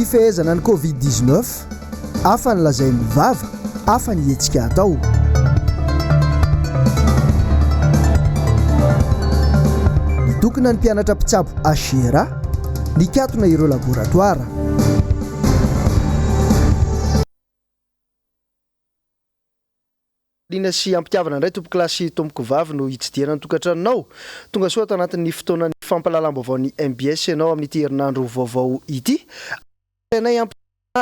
fifehezana ny Covid-19 afa ny lazain'ny vava afa ny hetsika atao. Nitokana ny mpianatra mpitsabo Ashera nikatona ireo laboratoara. Lina sy ampitiavana indray tompo klasy tompoko vavy no hitsidiana ny tokantranonao. Tonga soa tanatin'ny fotoana ny fampalalam-baovao ny MBS ianao amin'ity herinandro vaovao ity. Nay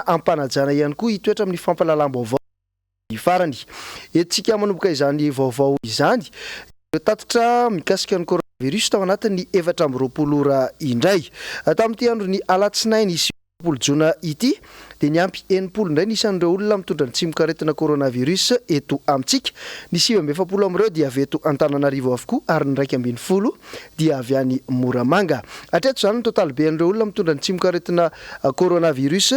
ampanajana ihany koa hitoetra amin'ny fampalalam-baovao farany. Etsika manomboka izany vaovao izany. Tatitra mikasika ny coronavirus tao anatin'ny 420 ora indray. Tamin'ity andro ny Alatsinainy sy Jona ity dia niampy 80 indray nisan'ireo olona mitondra ny tsimon-karetina coronavirus eto amintsika. Ny 70 amin'ireo dia avy eto Antananarivo avokoa ary ny 120 dia avy any Moramanga. Hatreto izany ny totaly be an'ireo olona mitondra ny tsimon-karetina coronavirus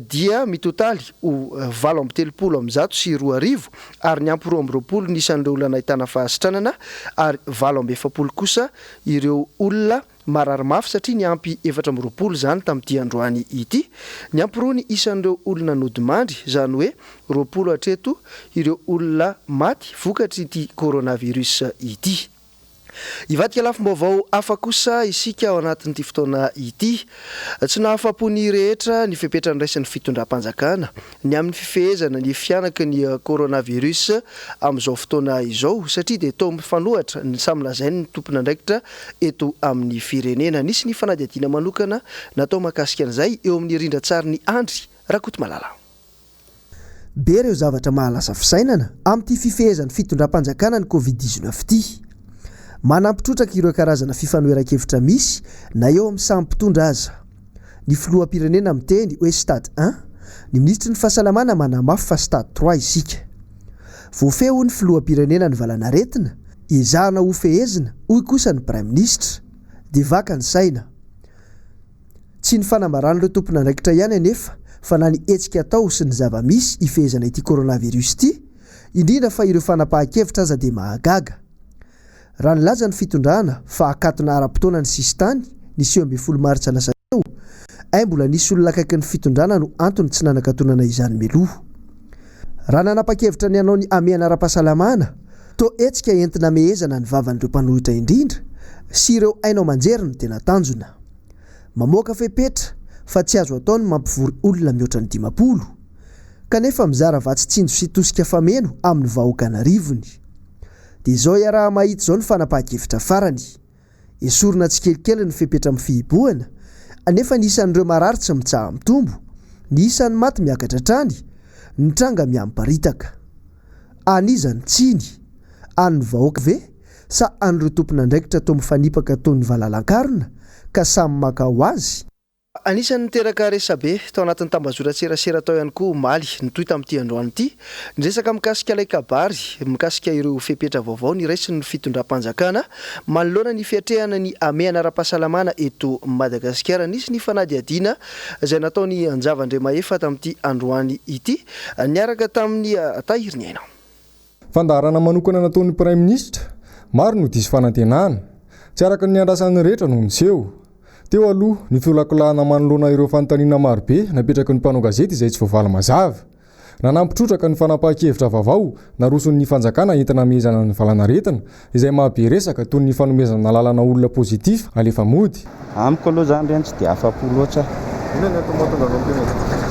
dia mitotaly 830 sy 2,000 ary ny ampy 20 nisan'ireo olona nahitana fahasitranana ary 770 kosa ireo olona marary mafy satria ny ampy 420 zany tamin'ity androany ity. Ny ampy roa ny isan'ireo olona nodimandry zany hoe 20 hatreto ireo olona maty vokatry ity coronavirus ity. Ivadika lafim-baovao hafa kosa isika ao anatin'ity fotoana ity. Tsy nahafa-pony rehetra ny fepetrany raisin'ny fitondram-panjakana ny amin'ny fifehezana ny fianaka ny coronavirus amin'izao fotoana izao satria dia toa mifanohatra ny samy lazainy ny tompona andraikitra eto amin'ny firenena. Nisy ny fanadihadiana manokana natao mahakasika an'izay eo amin'ny rindran-tsary ny Andry Rakoto Malala. Be ireo zavatra mahalasa fisainana amin'ity fifehezan'ny fitondram-panjakana ny Covid-19 ity. Manampitrotraka ireo karazana fifanoheran-kevitra misy na eo amin'ny samy mpitondra aza. Ny filoham-pirenena miteny hoe stade 1, ny ministry ny fahasalamana manamafy fa stade 3 isika. Voafeho ny filoham-pirenena ny valanaretina, ezahana ho fehezina, hoy kosa ny prime ministre. Dia vaka ny saina. Tsy ny fanambaran'ireo tompona andraikitra ihany anefa, fa na ny hetsika atao sy ny zava-misy ifehezana ity coronavirus ity, indrindra fa ireo fanapahan-kevitra aza dia mahagaga. Raha nilaza ny fitondrana fa hakatona ara-potoana ny sistany ny 12 Maritsa lasa teo, mbola nisy olona akaiky ny fitondrana no antony tsy nanakatonana izany meloha. Raha nanapa-kevitra ny anao ny amiana ara-pahasalamana, to etsika entina mehezana ny vavan'ireo mpanohitra indrindra sy ireo ainao manjery no tena tanjona. Mamoaka fepetra fa tsy azo atao ny mampivory olona mihoatra ny 50, kanefa mizara vatsitsinjo sy tosika fameno amin'ny vahoaka narivony. Dia izao raha mahita izao ny fanapahan-kevitra farany. Esorina tsikelikely ny fepetra amin'ny fihibohana, anefa nisan'ireo marary tsy mitsaha mitombo, nisan'ny maty miakatra trany, ny tranga miamparitaka. Anizany tsiny, an'ny vahoaka ve sa an'ireo tompona andraikitra toa mifanipaka toy ny valalan-karona ka samy maka ho azy. Anisan'ny niteraka resabe tao anatin'ny tambazora tserasera tao ihany koa Maly nitoy tamin'ity androany ity. Ny resaka mikasika ilay kabary, mikasika ireo fepetra vaovao ny raisin'ny fitondram-panjakana manoloana ny fiatrehana ny amiana ara-pahasalamana eto Madagasikara. Nisy ny fanadihadiana izay nataony Anjavandriamahefa tamin'ity androany ity niaraka tamin'ny tahiriny aina. Fandarana manokana nataon'ny prime ministre maro no diso fanantenana, tsy araka ny andrasan'ny rehetra no niseho. Teo aloha ny fiolakolahana manoloana ireo fanontaniana marobe napetraky ny mpanao gazety izay tsy voavaly mazava. Nanampitrotraka ny fanapahan-kevitra vaovao naroson'ny fanjakana entina mehezana ny valanaretina izay mahabe resaka toy ny fanomezana lalana olona pozitif alefa mody. Amiko aloha zany reny tsy dia afa-po loatra.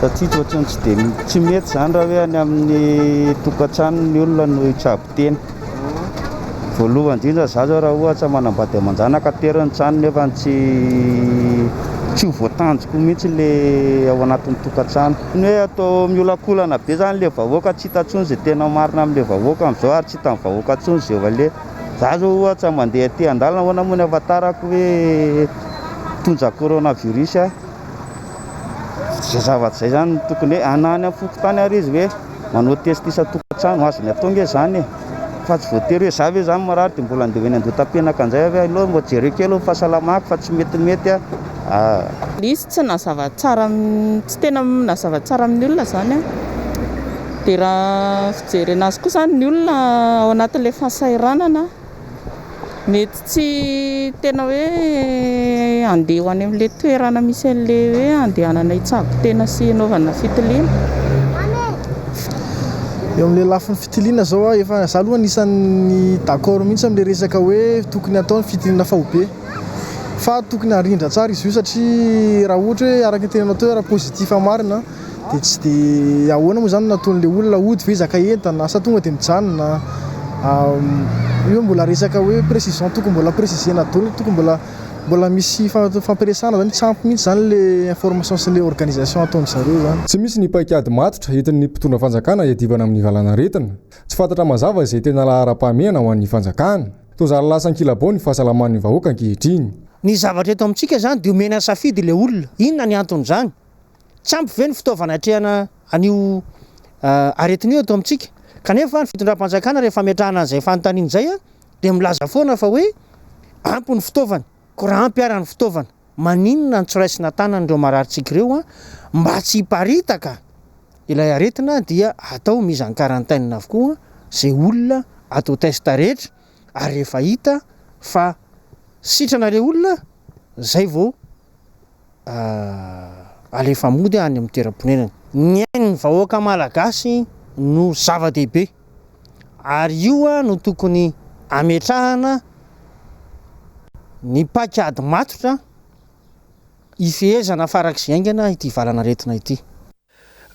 Satria ohatrany tsy mety zany raha hoe any amin'ny tokantrano ny olona no hitsabo tena. Voalohany indrindra za zao raha ohatra manambady aman-janaka terany trano nefa tsy ho voatanjoko mihitsy le ao anatin'ny tokantrano. Ny hoe atao miolakolana be zany le vahoaka tsy hita intsony izay tena marina amin'le vahoaka amin'izao ary tsy hita amin'ny vahoaka intsony izay vale. Za zao ohatra mandeha aty an-dalana hoana moa ny ahafantarako hoe tonja coronavirus zay zavatra zay zany tokony hoe anany amin'ny fokotany ary izy hoe manao testy isa-tokantrano azony atao nge zany fa tsy voatery hoe za hoe zany marary dia mbola andeha eny andotam-penaka an'izay hoe aloha mbo jereo kely ho fahasalamako fa tsy metimety Izy tsy nazava tsara, tsy tena nazava tsara amin'ny olona zany dia raha fijerena azy koa zany ny olona ao anatin'ilay fahasairanana mety tsy tena hoe andeha ho any amin'ilay toerana misy an'ilay hoe andehanana hitsabo tena sy hanaovana fitiliana. Eo amin'ilay lafin'ny fitiliana zao efa za aloha anisan'ny d'accord mihitsy amin'ilay resaka hoe tokony atao ny fitiliana fahobe. Fa tokony harindra tsara izy io satria raha ohatra hoe araka ny tenanao teo raha pozitiva marina dia tsy dia ahoana moa zany nataon'ilay olona ody ve zaka entana asa tonga dia mijanona. Io mbola resaka hoe précision tokony mbola précisena daholo, tokony mbola misy fampiresana zany tsampy mihitsy zany le information sy le organisation ataon'zareo zany. Tsy misy ny paikady matotra entin'ny mpitondra fanjakana hiadivana amin'ny valana retina. Tsy fantatra mazava izay tena lahara-pahamehana ho an'ny fanjakana. Tozary lasa ankilabao ny fahasalaman'ny vahoaka ankehitriny. Ny zavatra eto amintsika zany dia omena safidy ilay olona. Inona ny anton'izany? Tsampy ve ny fitaovana hatrehana an'io aretin'io eto amintsika? Kanefa ny fitondram-panjakana rehefa metrahana an'izay fanontaniana izay dia milaza foana fa hoe ampy ny fitaovana, korampy ara ny fitaovana. Maninona ny tsoraisina tanan'ireo mararitsika ireo mba tsy hiparitaka ilay aretina dia atao mizan-karantainina avokoa izay olona atao testa rehetra ary rehefa hita fa sitrana ilay olona zay vao alefa mody any amin'ny toeram-ponenana. Ny ain'ny vahoaka malagasy no zava-dehibe ary io no tokony ametrahana ny paikady matotra ifehezana farak'izay aingana ity valana retina ity.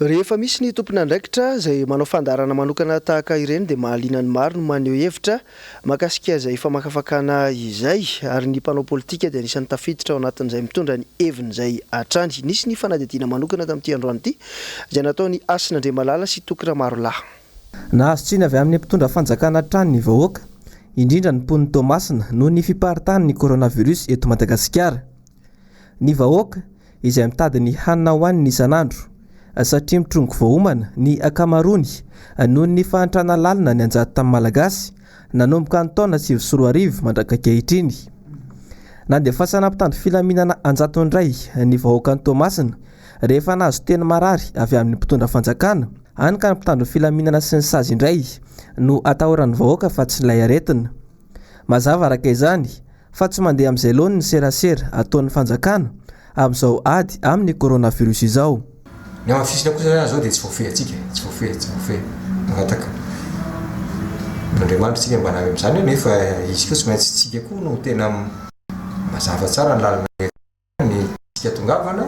Rehefa misy ny tompon'andraikitra izay manao fandarana manokana tahaka ireny dia mahaliana ny maro no maneho hevitra mahakasika izay famakafakana izay ary ny mpanao politika dia anisan'ny tafiditra ao anatin'izay mitondra ny heviny izay hatrany. Nisy ny fanadihadiana manokana tamin'ity androany ity izay nataony Asinandriamalala sy Tokira Marolahy. Nahazo tsiny avy amin'ny mpitondra fanjakana hatrany ny vahoaka, indrindra ny mpon'ny Tomasina noho ny fiparitany ny coronavirus eto Madagasikara. Ny vahoaka izay mitady ny hanina hohaniny isan'andro satria mitrongo voahomana ny akamarony noho ny fahantrana lalina ny anjady tamin'ny Malagasy nanomboka ny taona 2024 mandrakaka ankehitriny. Nandeha fahasanam-pitandro filaminana anjatondray ny vahoaka ny Tomasina rehefa nahazo teny marary avy amin'ny mpitondra fanjakana, hany ka ny mpitandro filaminana sy ny sazy indray no atahoran'ny vahoaka fa tsy ilay aretina. Mazava araka izany fa tsy mandeha amin'izay loany ny serasera ataon'ny fanjakana amin'izao ady amin'ny coronavirus izao. Ny amin'ny fisina kosa zao dia tsy voafehy atsika, tsy voafehy magataka. N'Andriamanitra tsika mba navy amin'izany nefa izy koa tsy maintsy tsika koa no tena mazava tsara ny lalana ny tsika tongavana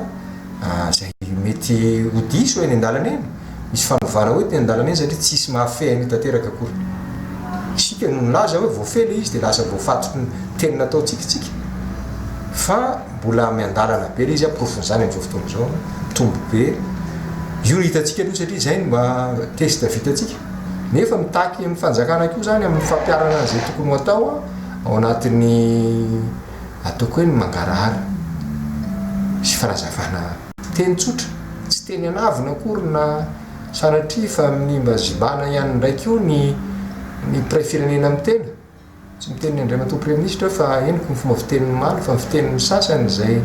izay mety ho diso eny an-dalana eny. Misy fanovana hoe teny an-dalana eny satria tsisy mahafehy ny tanteraka akory. Isika no milaza hoe voafehy ilay izy dia lasa voafatotry ny teny nataontsika. Fa mbola miandalana be ilay izy aprofon'izany amin'izao fotoana izao, mitombo be. Io hitantsika aloha satria izay no mba testa vitantsika. Nefa mitaky amin'ny fanjakana koa zany amin'ny fampiarana izay tokony ho atao ao anatin'ny ataoko hoe ny mangarahara sy fanazavana teny tsotra, tsy teny anavina akory na sanatria fa amin'ny mba zibana ihany ndraiky io ny prefirenena amin'ny tena. Tsy miteny Andriamatoa Prime-ministre fa eny ny fomba fitenin'ny maro fa fitenin'ny sasany izay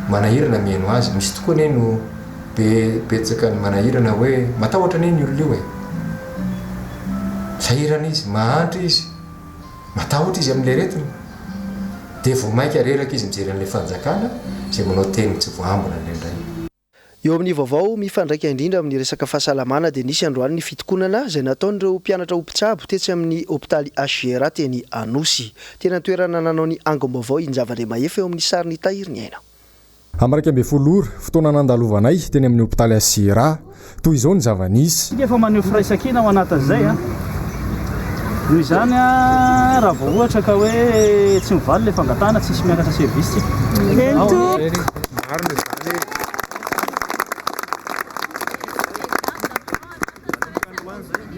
manahirana mihaino azy. Misy tokoa ny no betsaka ny manahirana hoe matahotra ny olona io sahirana izy, mahantra izy, matahotra izy amin'ilay retina dia vao mainka reraka izy mijery an'ilay fanjakana izay manao teny tsy voambona indray. Eo amin'ny vaovao mifandraika indrindra amin'ny resaka fahasalamana dia nisy androany ny fitokonana izay nataon'ireo mpianatra ompitsabo tetsy amin'ny hôpitaly HGR teny Anosy. Tena toerana nanao ny angom-baovao Injavandriamahefa eo amin'ny sariny tahiry ny aina. Amaraika ambe folo fotoana nandalovanay teny amin'ny hôpitaly HGR toy izao ny zava-nisy. Efa maneho firaisan-kina ao anatin'izay noho izany raha vao ohatra ka hoe tsy mivaly ilay fangatana tsisy miakatra service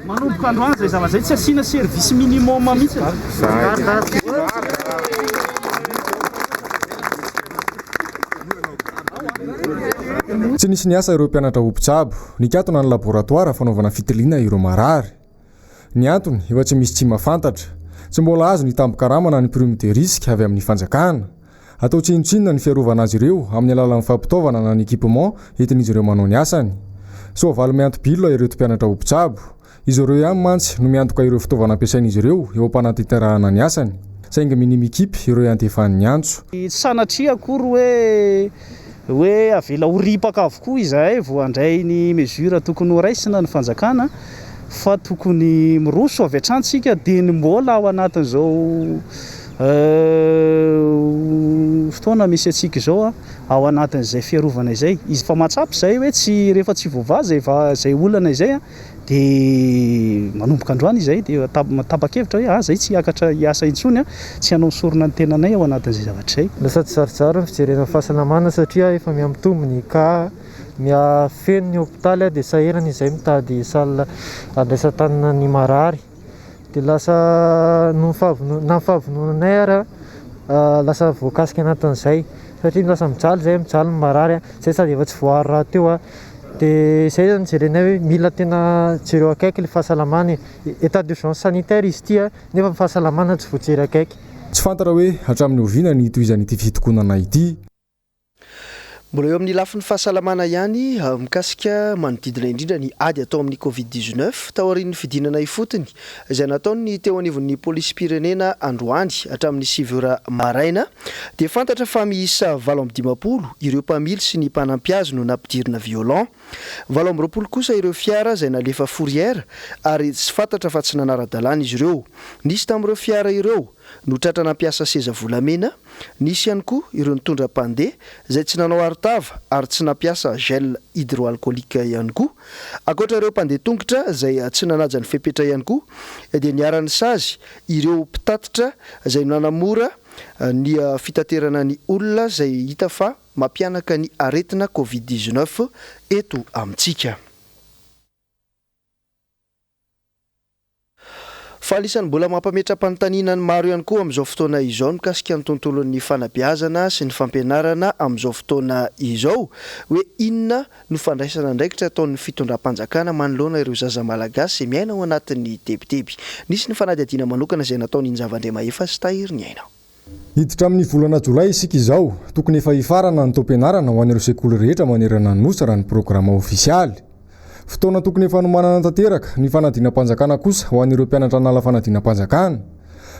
manomboka androany zay zava-zay tsy asiana service minimum mihitsy. Tsy nisy ny asa ireo mpianatra ompitsabo, nikatona ny laboratoara fanaovana fitiliana ireo marary. Ny antony efa tsy misy tsy mahafantatra, tsy mbola azo ny tambo-karamana ny prime de risque avy amin'ny fanjakana. Atao tsinotsinona ny fiarovana azy ireo amin'ny alalan'ny fampitaovana na ny équipement entin'izy ireo manao ny asany. So valy mianto-bilona ireo mpianatra ompitsabo, izy ireo ihany mantsy no miantoka ireo fitaovana ampiasain'izy ireo eo am-panatanterahana ny asany. saingy minimikipy ireo antefan'ny antso. Sanatria akory hoe avela horipaka avokoa izahay vao andray ny mesura tokony horaisina ny fanjakana fa tokony miroso avy hatrany dia ny mbola ao anatin'izao fotoana misy atsika izao ao anatin'izay fiarovana izay izy fa matsapy izay hoe tsy rehefa tsy voava zay olana izay dia manomboka androany izay dia matapa-kevitra hoe zay tsy hiakatra hiasa intsony tsy hanao sorona ny tenanay ao anatin'izay zavatra izay. Lasa tsy sarotsara ny fijerena fahasalamana satria efa miamitombony ka miafeno ny hôpitaly dia saherana izay mitady salle andraisan-tanana ny marary dia lasa nafahavononanay ara lasa voakasika anatin'izay satria lasa mijaly ny marary zay sady efa tsy voahary raha teo dia izay zany jerenay hoe mila tena jereo akaiky le fahasalamana état d'urgence sanitaire izy ity nefa ny fahasalamana tsy voajery akaiky. Tsy fantara hoe hatramin'ny ovina ny tohizan'ity fitokonana ity. Mbola eo amin'ny lafin'ny fahasalamana ihany mikasika manodidina indrindra ny ady atao amin'ny Covid-19 taorian'ny fidinana ifotony izay nataony teo anivon'ny polisy pirenena androany hatramin'ny 7h maraina dia fantatra fa miisa 720 ireo mpamily sy ny mpanampiazo no nampidirina violent, 720 kosa ireo fiara izay nalefa fourrière ary tsy fantatra fa tsy nanara-dalàna izy ireo. Nisy tamin'ireo fiara ireo no tratra nampiasa seza volamena, nisy ihany koa ireo nitondra mpandeha izay tsy nanao arotava ary tsy nampiasa gel hydroalcoolique ihany koa. Ankoatra ireo mpandeha tongotra izay tsy nanaja ny fepetra ihany koa dia niarany sazy ireo mpitatitra izay nanamora ny fitaterana ny olona izay hita fa mampianaka ny aretina Covid-19 eto amintsika. Fa anisan'ny mbola mampametra-panontaniana ny maro ihany koa amin'izao fotoana izao mikasika ny tontolon'ny fanabeazana sy ny fampianarana amin'izao fotoana izao hoe inona no fandraisana andraikitra ataon'ny fitondram-panjakana manoloana ireo zaza malagasy miaina ao anatin'ny tebiteby. Nisy ny fanadihadiana manokana izay nataony Injavandriamahefa sy Tahiriny Aina. Hiditra amin'ny volana Jolay isika izao, tokony efa hifarana ny taom-pianarana ho an'ireo sekoly rehetra manerana ny nosy raha ny programa ofisialy. Fotoana tokony efa nomanana tanteraka ny fanadinam-panjakana kosa ho an'ireo mpianatra nala fanadinam-panjakana.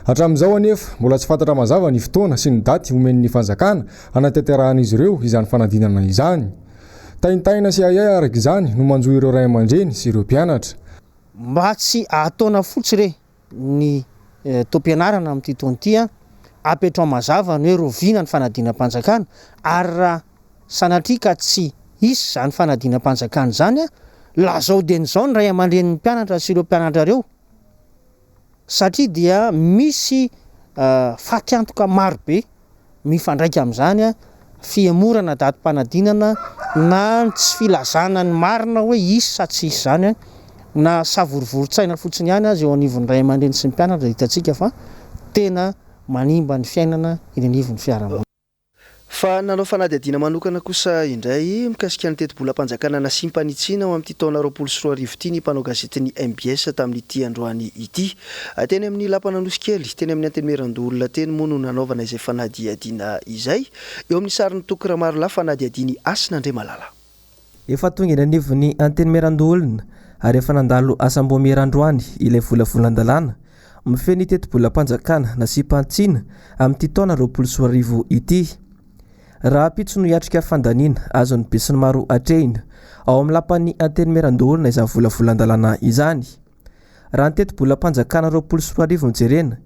Hatramin'izao anefa mbola tsy fantatra mazava ny fotoana sy ny daty omen'ny fanjakana hanatanterahana izy ireo izany fanadinana izany. Taintaina sy ayay araka izany no manjohy ireo ray aman-dreny sy ireo mpianatra. Mba tsy ataona fotsy re ny taom-pianarana amin'ity taona ity apetrao mazava ny hoe roviana ny fanadinam-panjakana ary raha sanatria ka tsy isy zany fanadinam-panjakana zany lazao den'izao ny ray aman-dren'ny mpianatra sy ireo mpianatra ireo satria dia misy fatiantoka marobe mifandraika amin'izany fiemorana datim-panadinana na tsy filazana ny marina hoe isy sa tsy isy zany na savorovoron-tsaina fotsiny ihany azy eo anivon'ny ray aman-dreny sy ny mpianatra hitantsika fa tena manimba ny fiainana eny anivon'ny fiarahamonina. Fa nanao fanadihadiana manokana kosa indray mikasika ny teti-bolam-panjakana na simpanitsina ao amin'ity taona 2024 ity ny mpanao gazetiny MBS tamin'ity androany ity. Teny amin'ny lampananosy-kely, teny amin'ny antenemeran-dolona teny moa no nanaovana izay fanadihadiana izay. Eo amin'ny sarin'ny Tokiramarila fanadihadiany Asinandriamalala. Efa tonga eny anivon'ny antenemeran-dolona ary efa nandalo asam-boamerandroany ilay volavolan-dalàna mifeny teti-bolam-panjakana na simpantsina amin'ity taona 2024 ity. Raha pitso no hiatrika fandaniana azon'ny be sy ny maro atrehina ao amin'ny lapan'ny antenemeran-dolona izany volavolan-dalàna izany. Raha ny teti-bolam-panjakana 2024 mijerena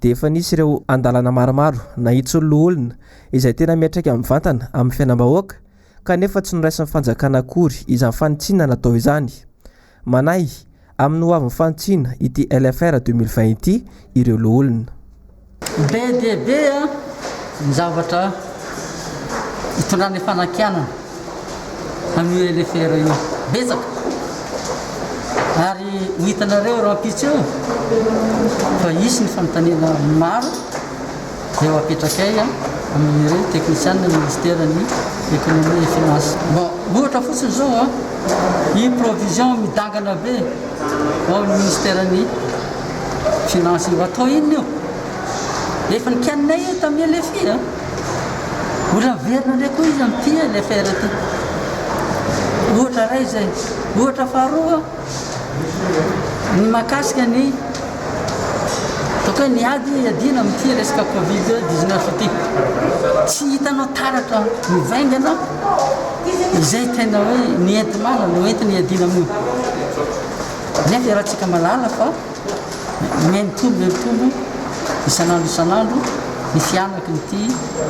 dia efa nisy ireo andalana maromaro na itsolo olona izay tena miatrika amin'ny vantana amin'ny fiainam-bahoaka kanefa tsy noraisin'ny fanjakana akory izany fanitsiana natao izany. Manay amin'ny hoavin'ny fanitsiana ity LFR 2020 ity ireo olona. Be dia be ny zavatra hitondrany fanakianana amin'ny LFR io betsaka ary ho hitanareo raha pitso eo fa isy ny fanontaniana maro eo apetrakay amin'ireo teknisianina ministerany économie et finance. Ohatra fotsiny zao i provision midangana be ao ny ministerany finance io atao inona io efa nikianinay io tamin'ny LFI ola verina ndray koa izy amin'ity LFR ty. Ohatra ray zay, ohatra faharoa ny mahakasika ny hoe niady adina amin'ity resaka covid-19 ity tsy hitanao taratra mivaingana izay tena hoe nientimana no entiny adina amin'io nefa rahantsika malala fa mitombo isan'andro ny fianaky nyity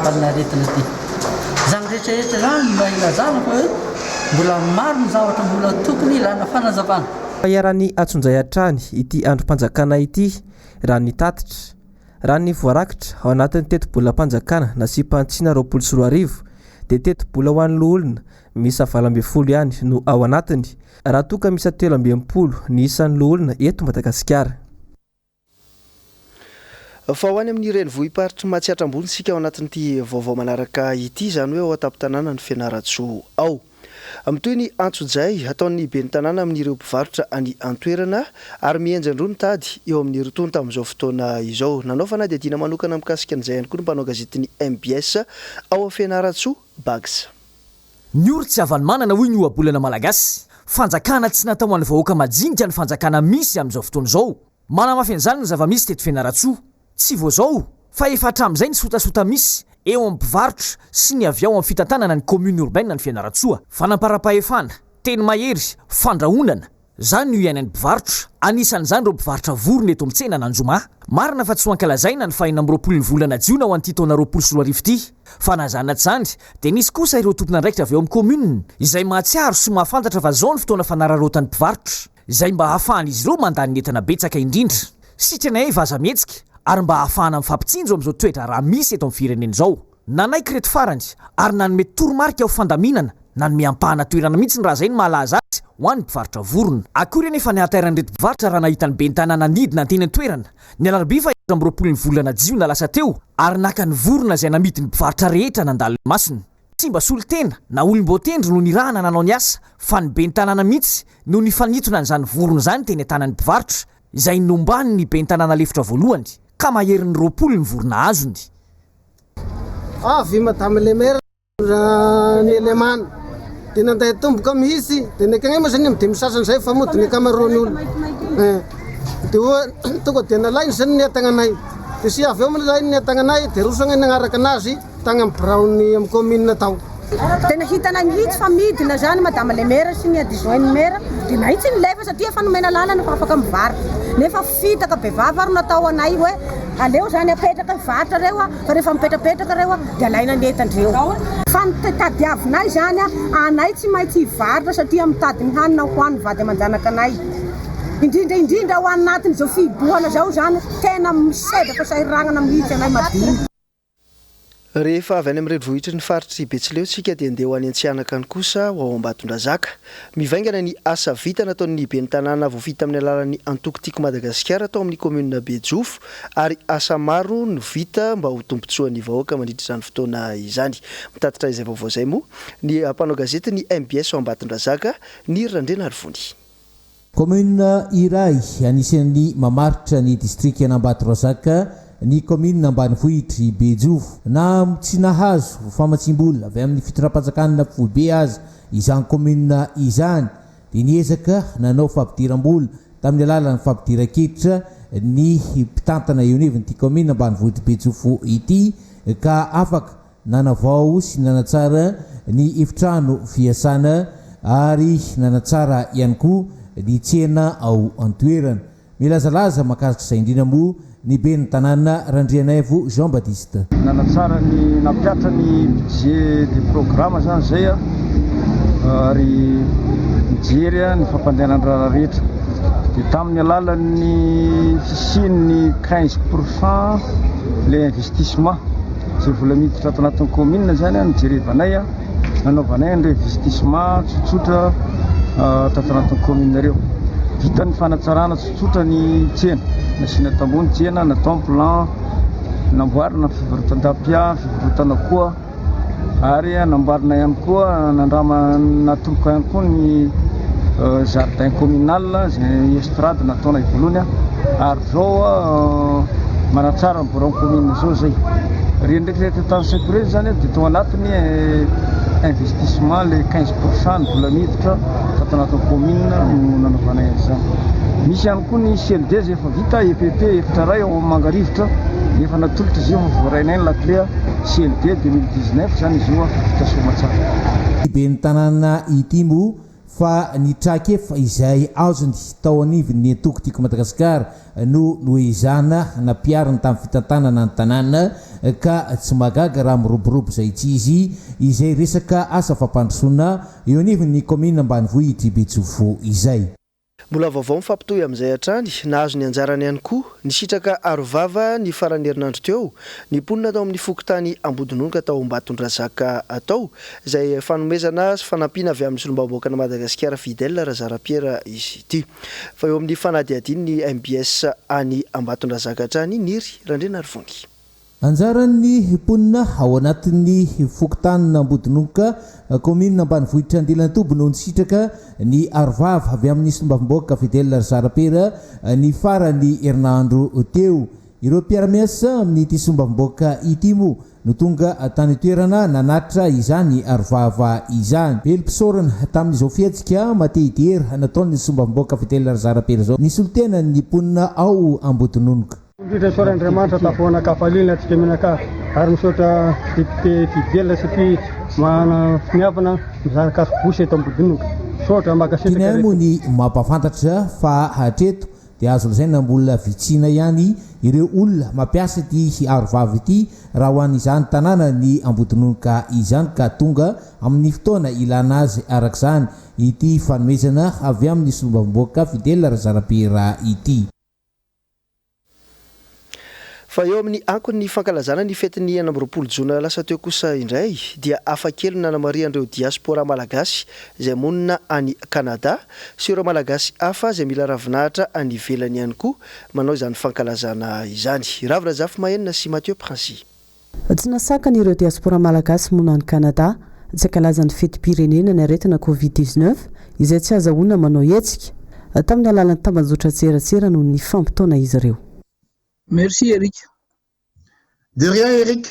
palinaretina ity zany rehetrarehetra zany mba ilazana fa hoe mbola maro ny zavatra mbola tokony ilana fanazavana iarany atsonjay hatrany ity androm-panjakana ity raha ny tatitra raha ny voarakitra ao anatin'ny teto-bolam-panjakana nasy-pantsiana 24 dia teto-bola ho an'ny loholona misy 20 ihany no ao anatiny raha toka misy 13 ny isan'ny loholona eto Madagasikara. Fa ho any amin'ny renivohiparitry Matsiatrambony sika ao anatin'ity vaovao manaraka ity zany hoe ao an-tampon-tanàna ny Fianaratsoa ao. Amin'itoy ny antsojay ataon'ny ben'ny tanàna amin'ireo mpivarotra any antoerana ary mienjandro ny tady eo amin'ireo tony tamin'izao fotoana izao. Nanaovana dia dina manokana mikasika an'izay ihany koa ny mpanao gazetiny MBS ao Fianaratsoa Bags. Ny oro tsy avany manana hoy ny ohabolana malagasy. Fanjakana tsy natao an'ny vahoaka majinika ny fanjakana misy amin'izao fotoana izao. Manamafy an'izany ny zava-misy teto Fianaratsoa. Tsy vo zao fa efa hatramin'izay ny sotasota misy eo amin'ny mpivarotra sy ny avy ao amin'ny fitantanana ny commune urbaine ny Fianaratsoa. Fanampara-pahefana, teny mahery, fandrahonana. Zany no iainan'ny mpivarotra. Anisan'izany ireo mpivarotra vorona eto amin'ny Nanjoma. Marina fa tsy ho ankalazaina ny 24 ny volana Jiona ho an'ity taona 2024 ity. Fa nazana tsany dia nisy kosa ireo tompon'andraikitra avy ao amin'ny commune izay mahatsiaro sy mahafantatra fa zao ny fotoana fanararotan'ny mpivarotra izay mba hahafahan'izy ireo mandany entana betsaka indrindra. Sitranay vaza mihetsika ary mba hahafahana mifampitsinjo amin'izao toetra raha misy eto amin'ny firenena izao. Nanaiky reto farany ary nanome toromarika ao fandaminana nanome ampahana toerana mihitsy ny raha zay ny mahalaza azy ho an'ny mpivarotra vorona. Akory anefa ny atairan'ireto mpivarotra raha nahita ny ben'ny tanàna nidina teny an-toerana ny alarobia fa 20 ny volana Jiona lasa teo ary naka ny vorona izay namity ny mpivarotra rehetra nandalo masina. Tsy mba solon-tena na olom-boatendry no nirahana nanao ny asa fa ny ben'ny tanàna mihitsy no nifanitona n'izany vorona izany teny an-tanan'ny mpivarotra izay nombany ny ben'ny tanàna lefitra voalohany ka maherin'ny 20 ny vorona azony. Avy madame le maire ny Elemana dia nanday tomboka mihitsy dia nekagny moa zany amin'ny misasany izay fa mody ny akamaroany olona dia hoe tonga dia nalainy zany ny atagnanay dia sy avy eo nalainy ny atagnanay dia rosagna nagnaraka anazy tagny amin'ny Braony amin'ny commune tao. Dia nahitanay mihitsy fa midina zany madame le maire sy ny adjoint ny maire dia nahitsy ny lefa satria fa nomena lalana fa afaka mivarotra nefa fitaka be vava ary natao anay hoe aleo zany apetraka mivarotra reo fa rehefa mipetrapetraka reo dia alaina ny entandreo fa nitadiavinay zany anay tsy maintsy hivarotra satria mitady ny hanina ho an'ny vady aman-janaka anay indrindra ho anatin'izao fibohana zao zany tena misedaka sahiragnana mihitsy anay madiny. Rehefa avy any amin'ny renivohitry ny faritry Betsileo tsika dia andeha ho any Antsianaka ny kosa ho ao Ambatondrazaka. Mivaingana ny asa vita nataon'ny ben'ny tanàna voafita amin'ny alalan'ny antokotiko Madagasikara atao amin'ny commune Bejofo ary asa maro no vita mba ho tombontsoan'ny vahoaka mandritra izany fotoana izany. Mitatitra izay vaovao izay moa ny mpanao gazety ny MBS ao Ambatondrazaka ny Randrena Arivony. Commune iray anisan'ny mamaritra ny district an'Ambatondrazaka ny commune ambanivohitry Bejofo na tsy nahazo famatsimbola avy amin'ny fitondram-panjakana foibe azy izany commune izany dia niezaka nanao fampidiram-bola tamin'ny alalan'ny fampidiran-kevitra ny mpitantana eo anivon'ity commune ambanivohitry Bejofo ity ka afaka nanavao sy nanatsara ny efitrano fiasana ary nanatsara ihany koa ny tsena ao an-toerana. Milazalaza makasika izay indrindra moa ny ben'ny tanàna Randrianaivo Jean Baptiste. Nanatsara ny nampiatra ny budget de programme zany zay ary mijery ny fampandehanany raha rehetra dia tamin'ny alalan'ny fisian'ny 15% le investissement zay vola miditra ato anatin'ny commune zany nijerevanay nanaovanay ny investissement tsotsotra tato anatin'ny commune reo. Vita ny fanatsarana tsotsotra ny tsena nasina tambony tsena natao plan namboarina fivarotan-tapia fivarotana koa ary namboarina ihany koa nandrama natomboka ihany koa ny jardin communal zay estrade nataona voalohany ary zao manatsara ny boron commune zao zay reny ndraiky tany sécurité zany dia tao anatiny investissement le 15% ny vola miditra tato anatin'ny commune no nanaovanay zany. misy ihany koa ny CLD efa vita, EPP efitra ray ao mangarivotra efa natolotra izy io voarainay la clé CLD 2019 zany izy io vita soma tsara. Be ny tanàna Itimo fa ny trakefa izay azony tao anivon'ny antoko tiako Madagasikara no noezana nampiarina tamin'ny fitantanana ny tanàna ka tsy magaga raha miroborobo zay tsy izy izay resaka asa fampandrosoana eo anivon'ny commune ambanivohitra Betsovo izay. Mbola vaovao mifampitohy amin'izay hatrany nahazo ny anjarany ihany koa ny sitraka arovava ny farany herinandro teo ny mponina tao amin'ny fokotany Ambodinonga tao Ambatondrazaka atao izay fanomezana sy fanampiana avy amin'ny solombavam-bahoaka na Madagasikara fidèle Razarapiera izy ity. Fa eo amin'ny fanadihadiny ny MBS any Ambatondrazaka hatrany niry Randrena Arivongy. Anjaran'ny mponina ao anatin'ny fokotany Ambodinonga commune ambanivohitra Andilantobo no nisitraka ny arovava avy amin'ny solombavam-bahoaka fidèle Razarapiera ny farany herinandro teo. Ireo mpiara-miasa amin'ny ity solombavam-bahoaka Itimo no tonga tany toerana nanatra izany arovava izany. Pelompisorana tamin'izao fietsika matehitery nataon'ny solombavam-bahoaka fidèle Razarapiera zao ny solitena ny mponina ao Ambodinonga. Indrindra soarandriamanitra tafoana kafalina atsika menaka ary misaotra député fidèle satria mana finiavana mizaraka bosy eto Ambodinonga. Sotra makasitraka. Kina moa ny mampafantatra fa hatreto dia azo lazaina mbola vitsina ihany ireo olona mampiasa ity arovava ity raha ho an'izany tanàna ny Ambodinonga izany ka tonga amin'ny fotoana ilana azy arak'izany ity fanomezana avy amin'ny solombavam-bahoaka fidèle Razarapiera ity. Fa eo amin'ny ankon'ny fankalazana ny fetin'ny 20 Jona lasa teo kosa indray dia afakely nanamarian'ireo diaspora malagasy izay monina any Kanada sy ireo malagasy hafa izay mila ravinahitra any ivelany ihany koa manao izany fankalazana izany. Ravina Zafy Mahenina sy Mathieu Princy. Tsy nasakany ireo diaspora malagasy monina any Kanada tsy ankalazan'ny fetim-pirenena ny aretina Covid-19 izay tsy azahoana manao hetsika tamin'ny alalan'ny tambazotra tserasera noho ny fampitaona izy ireo. Merci Eric. De rien Eric.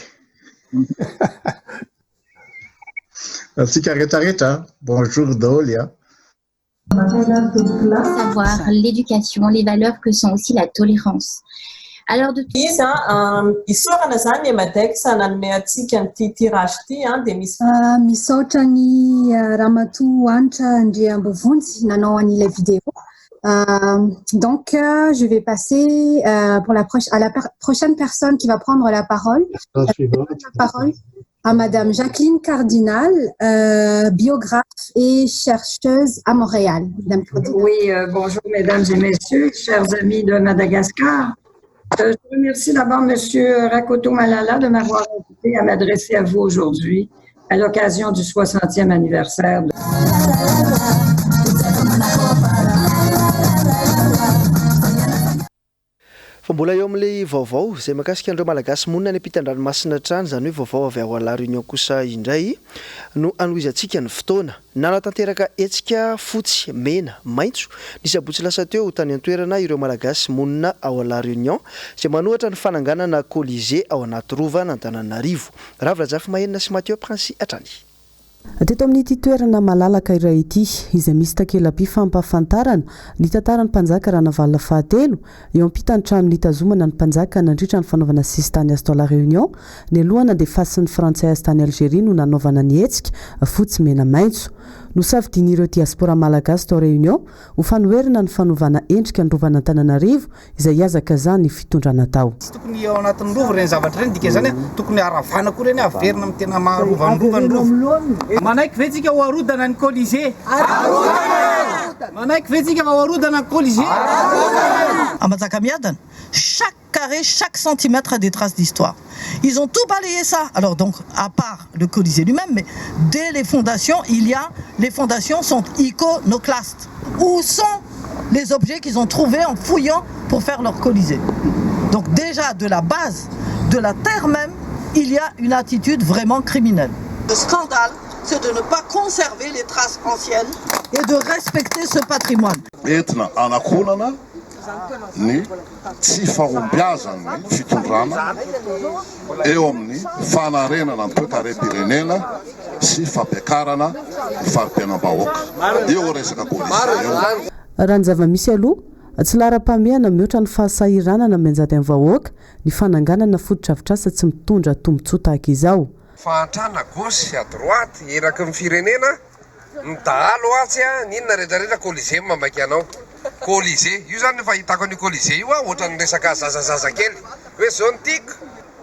Merci Carreta. Bonjour Dolia. Savoir l'éducation, les valeurs que sont aussi la tolérance. Alors de tout ça, histoire nazany Madex nanome atsika ny tirage ty de misy misaotra ny Ramatoa Anitra Andriambovonjy nanao an'ilay vidéo. Donc, je vais passer à la prochaine personne qui va prendre la parole. À Madame Jacqueline Cardinal, biographe et chercheuse à Montréal. Oui, bonjour mesdames et messieurs, chers amis de Madagascar. Je remercie d'abord Monsieur Rakoto Malala de m'avoir invité à m'adresser à vous aujourd'hui à l'occasion du 60e anniversaire. Fa mbola eo amin'ilay vaovao izay mahakasika an'ireo malagasy monina any ampitan-dranomasina trany izany hoe vaovao avy ao La Réunion kosa indray no anoizintsika ny fotoana nanatanteraka hetsika fotsy mena maitso ny sabotsy lasa teo tany an-toerana ireo malagasy monina ao La Réunion izay manohatra ny fananganana Colisée ao anaty rova n'Antananarivo. Ravina Zafy Mahenina sy Mathieu Princy hatrany. Teto amin'ity toerana malalaka iray ity izay misy takela-by fampahafantarana ny tantaran'ny mpanjaka Ranavalona fahatelo eo ampitany trano nitazomana ny mpanjaka nandritra ny fanaovana sisy tany azy tao La Réunion ny alohana dia fasin'ny Frantsay azy tany Algérie no nanaovana ny hetsika fotsy mena maitso no safidian'ireo diaspora malagasy tao Réunion ho fanoherina ny fanaovana endrika ny rovana Antananarivo izay hiazaka zany ny fitondrana tao. Tokony ao anatin'ny rova ireny zavatra ireny dika izany tokony haravana koa ireny averina amin'ny tena maharovan'ny rova. Manaiky vetsika ho arodana ny Colisée. Manaiky vetsika ho arodana ny Colisée. À Mazakamiadane, chaque carré, chaque centimètre a des traces d'histoire. Ils ont tout balayé ça. Alors donc, à part le Colisée lui-même, mais dès les fondations, les fondations sont iconoclastes. Où sont les objets qu'ils ont trouvés en fouillant pour faire leur Colisée? Donc déjà, de la base, de la terre même, il y a une attitude vraiment criminelle. Le scandale, c'est de ne pas conserver les traces anciennes et de respecter ce patrimoine. Ny tsy fahombiazany fitondrana eo amin'ny fanarenana ny toe-karem-pirenena sy fampiakarana ny fari-piainam-bahoaka eo resaka Colisée eo. Raha ny zava-misy aloha tsy lara-pameana mihoatra ny fahasahiranana menjady amin'ny vahoaka ny fananganana fototra-avitrasa tsy mitondra tombontsoa tahaka izao. Fahantrana gauche à droite eraky ny firenena midahalo atsy ninona rehetrarehetra colisée mamaky anao colisée io zany efa hitako ny colisée io ohatran'ny resaka zazazaza kely hoe zao ny tiako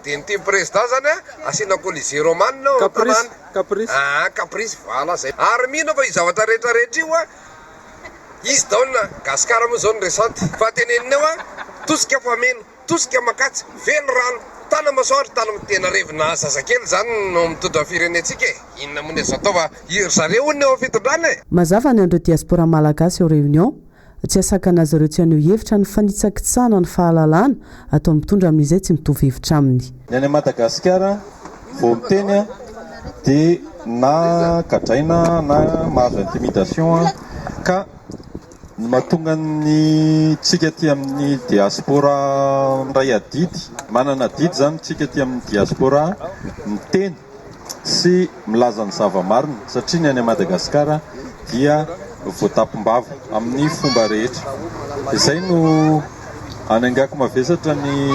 dia ny team président zany asiana colisée romane caprice voilà zay ary mino fa izavatra rehetrarehetra io izy daona gasikara moa zao ny resante fa tenenina eo tosika fameno tosika makatsy velo rano tana masoary tana tena revina zazakely zany no mitondra firenetsika inona mony zataova zareo ny eo fitondrana mazava ny andreo diaspora malagasy eo réunion tsy asakanazy ireo tsy aneo hevitra ny fanitsakitsana ny fahalalana ataony mitondra amin'izay tsy mitovy hevitra aminy ny any Madagasikara vao miteny dia na kadraina na mahazo intimidation ka ny mahatonga ny tsika ty amin'ny diaspora ray adidy manana didy zany tsika ty amin'ny diaspora miteny sy milaza ny zava-marina satria ny any Madagasikara dia voatapimbava amin'ny fomba rehetra izay no anangako mavesatra ny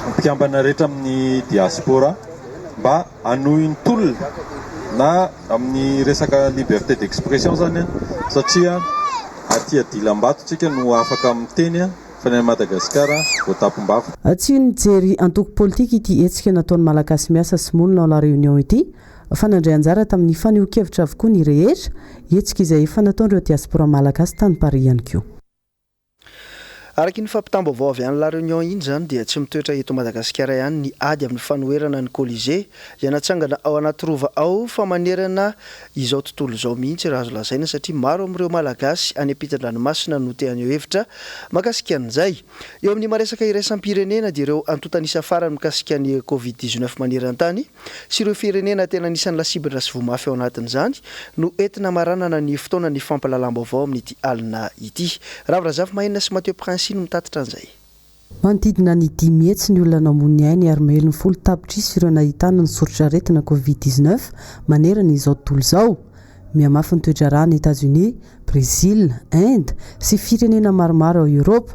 mpikambana rehetra amin'ny diaspora mba hanohy ny tolona na amin'ny resaka liberté d'expression zany satria aty adilam-bato tsika no afaka miteny fa ny Madagasikara voatapimbava tsy nijery antoko politika ity hetsika nataony malagasy miasa sy monina ao la réunion ity fa nandray anjara tamin'ny faneho-kevitra avokoa ny rehetra hetsika izay efa nataon'ireo diaspora malagasy tany Paris ihany koa. Araky ny fampitam-baovao avy any la réunion iny zany dia tsy mitoetra eto Madagasikara ihany ny ady amin'ny fanoherana ny colisée izay natsangana ao anaty rova ao fa manerana izao tontolo izao mihitsy raha azo lazaina satria maro amin'ireo malagasy any ampitan-dranomasina no te haneho hevitra mahakasika an'izay. Eo amin'ny maresaka iraisam-pirenena dia ireo antontanisa farany mikasika ny Covid-19 maneran-tany sy ireo firenena tena anisan'ny lasibatra sy vomafy ao anatin'izany no entina maranana ny fotoana ny fampalalam-baovao amin'ity alina ity. Ravrazavy Mahenina sy Mateo Prince no mitatitra an'izay. Manodidina ny 10 mihetsy ny olona namon'ny ainy ary mahelony 10 tapitrisa ireo nahitana ny sorotsaretina Covid-19 manerana izao tontolo izao. Mihamafy ny toedrarà ny États-Unis, Brésil, Inde sy firenena maromaro ao Europe.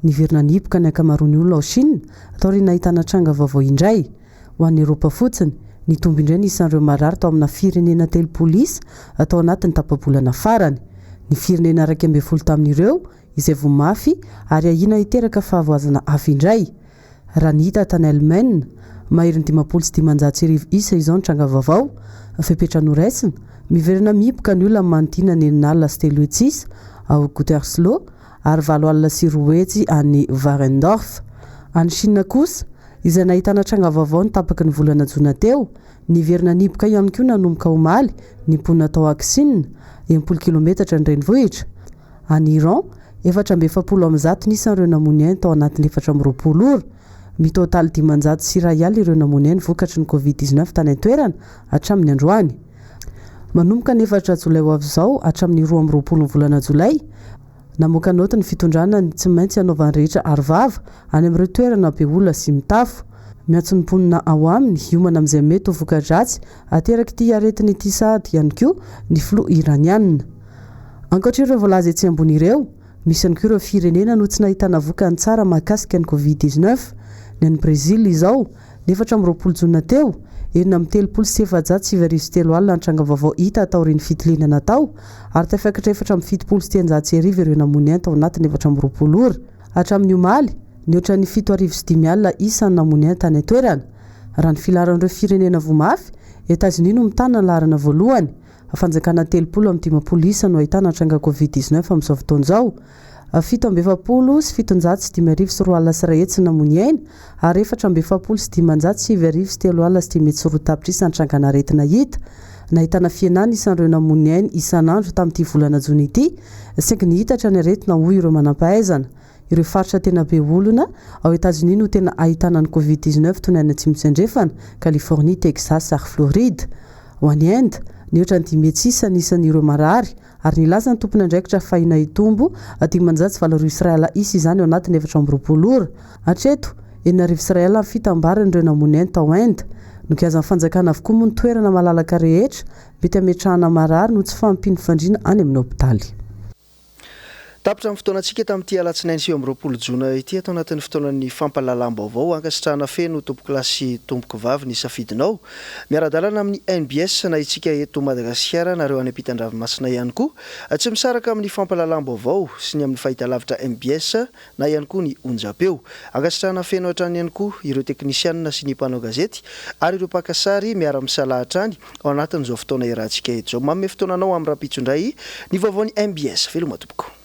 Niverina nipoka ny ankamaroan'ny olona ao Chine atao ry nahitana tranga vaovao indray. Ho an'ny Europa fotsiny, ny tombo indray ny isan'ireo marary tao amina firenena telopolisy atao anatin'ny tapabolana farany. Ny firenena 12 tamin'ireo izay vomafy ary ahina hiteraka fahavoazana hafa indray. Raha ny hita tany Allemagne, mahery ny 590 isa izao ny tranga vaovao. Fepetra noraisina, miverina mipoka ny olona manodina ny Enina sy telo hetsy ao Gutersloh ary 7 alina sy 2 hetsy any Warendorf. Any Chine kosa, izay nahitana tranga vaovao ny tapaky ny volana Jona teo, niverina nipoka ihany koa nanomboka omaly ny mponina tao Aksina 10 kilometatra ny renivohitra. Any Iran, 470 nisan'ireo namon'ny ainy tao anatin'ny 420 ora. Mitotaly 500 sy ariary ireo namon'ny ainy vokatry ny Covid-19 tany an-toerana hatramin'ny androany. Manomboka ny 4 jolay ho avy izao hatramin'ny 12 volana jolay, namoaka noty ny fitondrana ny tsy maintsy hanaovany rehetra arivava any amin'ireo toerana be olona sy mitafo. Miantso ny mponina ao aminy hiomana amin'izay mety ho voka-dratsy ateraky ity aretiny ity sady ihany koa ny flo iranianina. Ankoatr'ireo voalaza etsy ambony ireo, misy ihany koa ireo firenena no tsy nahitana vokany tsara mahakasika ny Covid-19. Ny any Brésil izao, 4 jona teo, 773 alina ny tranga vaovao hita atao reny fitiliana tao, ary tafakatra 470 ireo namon'ny ainy tao anatin'ny 420 ora. Hatramin'ny omaly, ny ohatran'ny 705 alina isan'ny namon'ny ainy tany an-toerana. Raha ny filaran'ireo firenena vomafy, États-Unis no mitana ny laharana voalohany. Fanjakana 30 isa no ahitana tranga Covid-19 amin'izao fotoana izao. 770 sy 705 alina sy 1 hetsy namon'ny ainy ary 470 sy 3 alina sy 4 tapitrisa ny trangana aretina hita. Nahitana fienana isan'ireo namon'ny ainy isan'andro tamin'ity volana Jona ity, saingy ny hitatra ny aretina hoy ireo manam-pahaizana. Ireo faritra tena be olona ao États-Unis no tena ahitana ny Covid-19 toy ny any Atsimo sy Andrefana, Californie, Texas ary Floride. Ho an'ny Inde, ny ohatran'ny 10 metsisa nisan'ireo marary ary nilaza ny tompony andraikitra fahina hitombo 540 Israela isa izany ao anatin'ny 420 ora. Hatreto, 9 Israela ny fitambaran'ireo namon'ny ainy tao Inde. Nokiazan'ny fanjakana avokoa moa ny toerana malalaka rehetra mety hametrahana marary no tsy fampiny fandriana any amin'ny hopitaly. tapitra amin'ny fotoanantsika tamin'ity alatsinainy sy amby Jona ity atao anatin'ny fotoanan'ny fampahalalam-baovao ankasitrahana feno tompokilasy tompoky vavy ny safidinao miara-dalana amin'ny NBS na itsika eto Madagasikara nareo any ampitan-dranomasina ihany koa tsy misaraka amin'ny fampahalalam-baovao sy ny amin'ny fahitalavitra MBS na ihany koa ny onjapeo ankasitrahana feno hatrany ihany koa ireo teknisianina sy ny mpanao gazety ary ireo pakasary miara-misala hatrany ao anatin'izao fotoana iarahantsika eto zao manome fotoananao amin'ny rapitsondray ny vaovaon'ny MBS veloma tompoko.